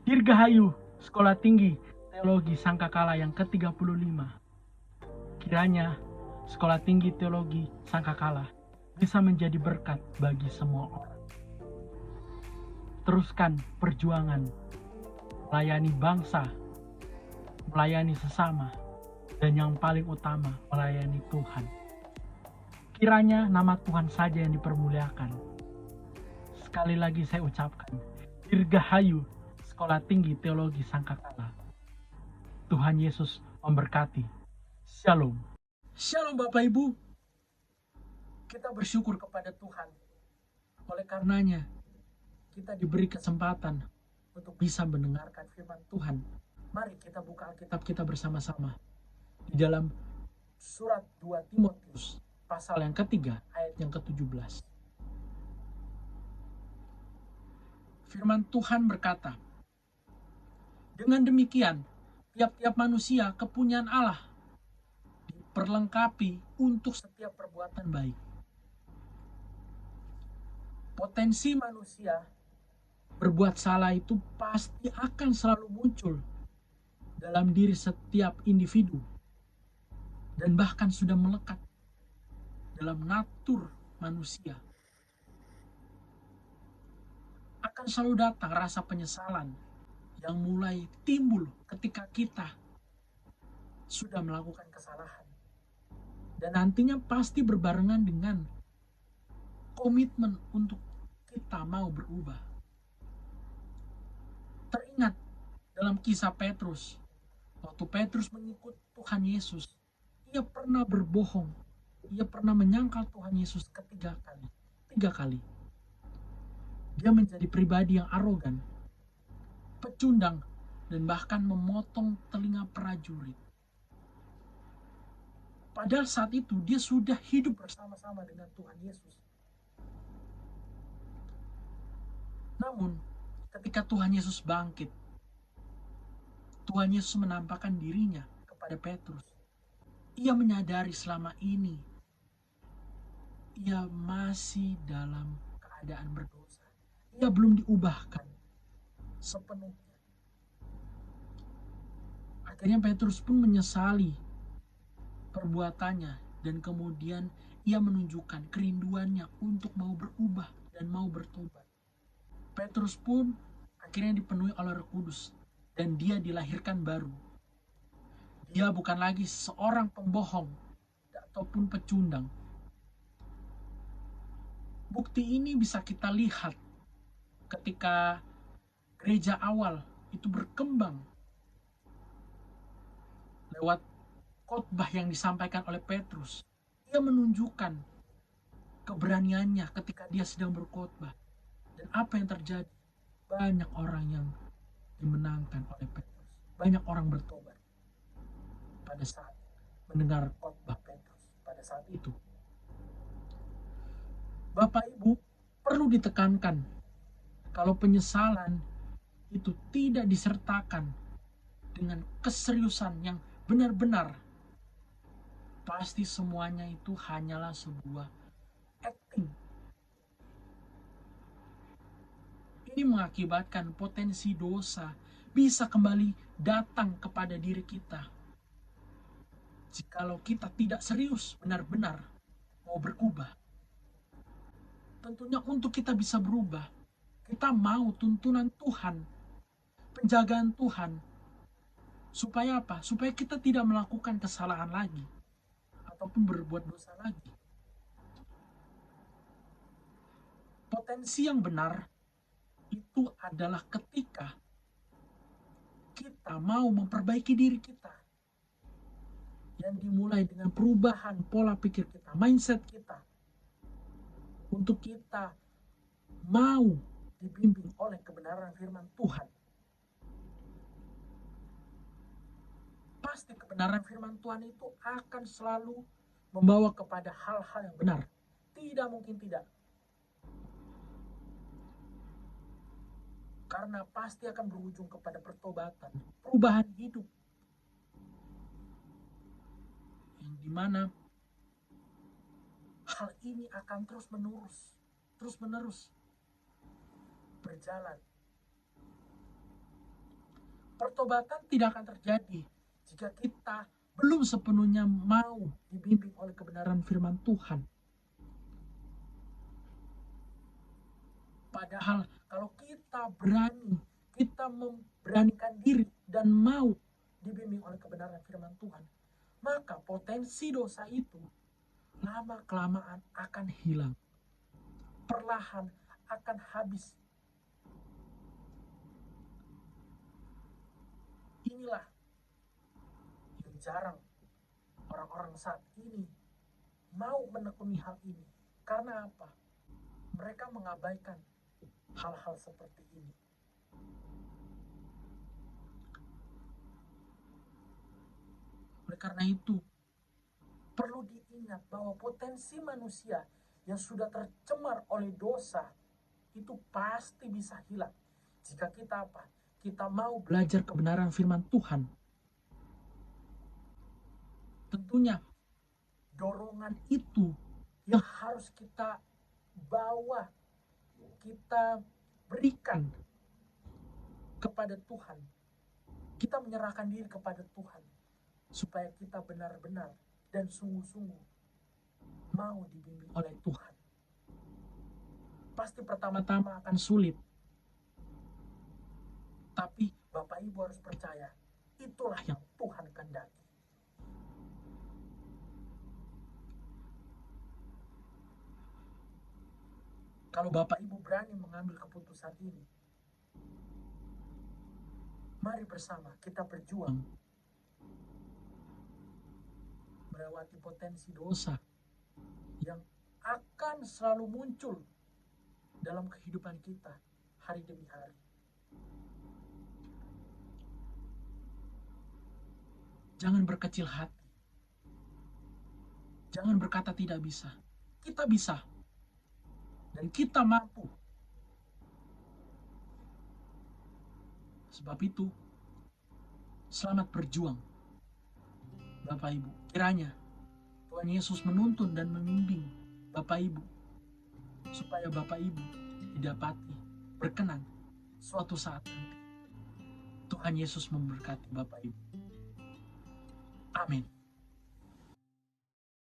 Dirgahayu Sekolah Tinggi Teologi Sangkakala yang ke-35. Kiranya Sekolah Tinggi Teologi Sangkakala bisa menjadi berkat bagi semua orang. Teruskan perjuangan, melayani bangsa, melayani sesama, dan yang paling utama melayani Tuhan. Kiranya nama Tuhan saja yang dipermuliakan. Sekali lagi saya ucapkan, Dirgahayu Sekolah Tinggi Teologi Sangkakala. Tuhan Yesus memberkati. Shalom. Shalom Bapak Ibu. Kita bersyukur kepada Tuhan. Oleh karenanya, kita diberi kesempatan untuk bisa mendengarkan firman Tuhan. Mari kita buka Alkitab kita bersama-sama. Di dalam surat 2 Timotius, pasal yang ketiga, ayat yang ke-17. Firman Tuhan berkata, dengan demikian, tiap-tiap manusia kepunyaan Allah diperlengkapi untuk setiap perbuatan baik. Potensi manusia berbuat salah itu pasti akan selalu muncul dalam diri setiap individu dan bahkan sudah melekat dalam natur manusia. Akan selalu datang rasa penyesalan yang mulai timbul ketika kita sudah melakukan kesalahan. Dan nantinya pasti berbarengan dengan komitmen untuk kita mau berubah. Teringat dalam kisah Petrus, waktu Petrus mengikut Tuhan Yesus, ia pernah berbohong, ia pernah menyangkal Tuhan Yesus tiga kali. Dia menjadi pribadi yang arogan, pecundang, dan bahkan memotong telinga prajurit. Padahal saat itu dia sudah hidup bersama-sama dengan Tuhan Yesus. Namun, ketika Tuhan Yesus bangkit, Tuhan Yesus menampakkan dirinya kepada Petrus. Ia menyadari selama ini ia masih dalam keadaan berdosa. Ia belum diubahkan sepenuhnya. Akhirnya Petrus pun menyesali perbuatannya dan kemudian ia menunjukkan kerinduannya untuk mau berubah dan mau bertobat. Petrus pun akhirnya dipenuhi oleh Roh Kudus dan dia dilahirkan baru. Dia bukan lagi seorang pembohong ataupun pecundang. Bukti ini bisa kita lihat ketika gereja awal itu berkembang lewat khotbah yang disampaikan oleh Petrus. Ia menunjukkan keberaniannya ketika dia sedang berkhotbah. Dan apa yang terjadi? Banyak orang yang dimenangkan oleh Petrus. Banyak orang bertobat pada saat mendengar khotbah Petrus pada saat itu. Bapak Ibu, perlu ditekankan kalau penyesalan itu tidak disertakan dengan keseriusan yang benar-benar, pasti semuanya itu hanyalah sebuah acting. Ini mengakibatkan potensi dosa bisa kembali datang kepada diri kita. Jikalau kita tidak serius benar-benar mau berubah. Tentunya untuk kita bisa berubah, kita mau tuntunan Tuhan, penjagaan Tuhan. Supaya apa? Supaya kita tidak melakukan kesalahan lagi ataupun berbuat dosa lagi. Potensi yang benar itu adalah ketika kita mau memperbaiki diri kita. Yang dimulai dengan perubahan pola pikir kita, mindset kita. Untuk kita mau dibimbing oleh kebenaran firman Tuhan. Pasti kebenaran firman Tuhan itu akan selalu membawa kepada hal-hal yang benar. Tidak mungkin tidak. Karena pasti akan berujung kepada pertobatan, perubahan hidup. Yang dimana hal ini akan terus menerus berjalan. Pertobatan tidak akan terjadi jika kita belum sepenuhnya mau dibimbing oleh kebenaran firman Tuhan. Padahal kalau kita berani, kita memberanikan diri dan mau dibimbing oleh kebenaran firman Tuhan, maka potensi dosa itu lama-kelamaan akan hilang. Perlahan akan habis. Inilah yang jarang orang-orang saat ini mau menekuni hal ini. Karena apa? Mereka mengabaikan hal-hal seperti ini. Oleh karena itu, perlu diingat bahwa potensi manusia yang sudah tercemar oleh dosa itu pasti bisa hilang jika kita apa? Kita mau belajar kebenaran firman Tuhan. Tentunya dorongan itu yang harus kita bawa, kita berikan kepada Tuhan. Kita menyerahkan diri kepada Tuhan supaya kita benar-benar dan sungguh-sungguh mau dibimbing oleh Tuhan. Pasti pertama-tama akan sulit. Tapi Bapak Ibu harus percaya, itulah yang Tuhan kehendaki. Kalau Bapak Ibu berani mengambil keputusan ini, mari bersama kita berjuang melewati potensi dosa yang akan selalu muncul dalam kehidupan kita hari demi hari. Jangan berkecil hati. Jangan berkata tidak bisa. Kita bisa. Dan kita mampu. Sebab itu, selamat berjuang. Bapak Ibu, kiranya Tuhan Yesus menuntun dan membimbing Bapak Ibu, supaya Bapak Ibu didapati berkenan suatu saat nanti. Tuhan Yesus memberkati Bapak Ibu. Amin.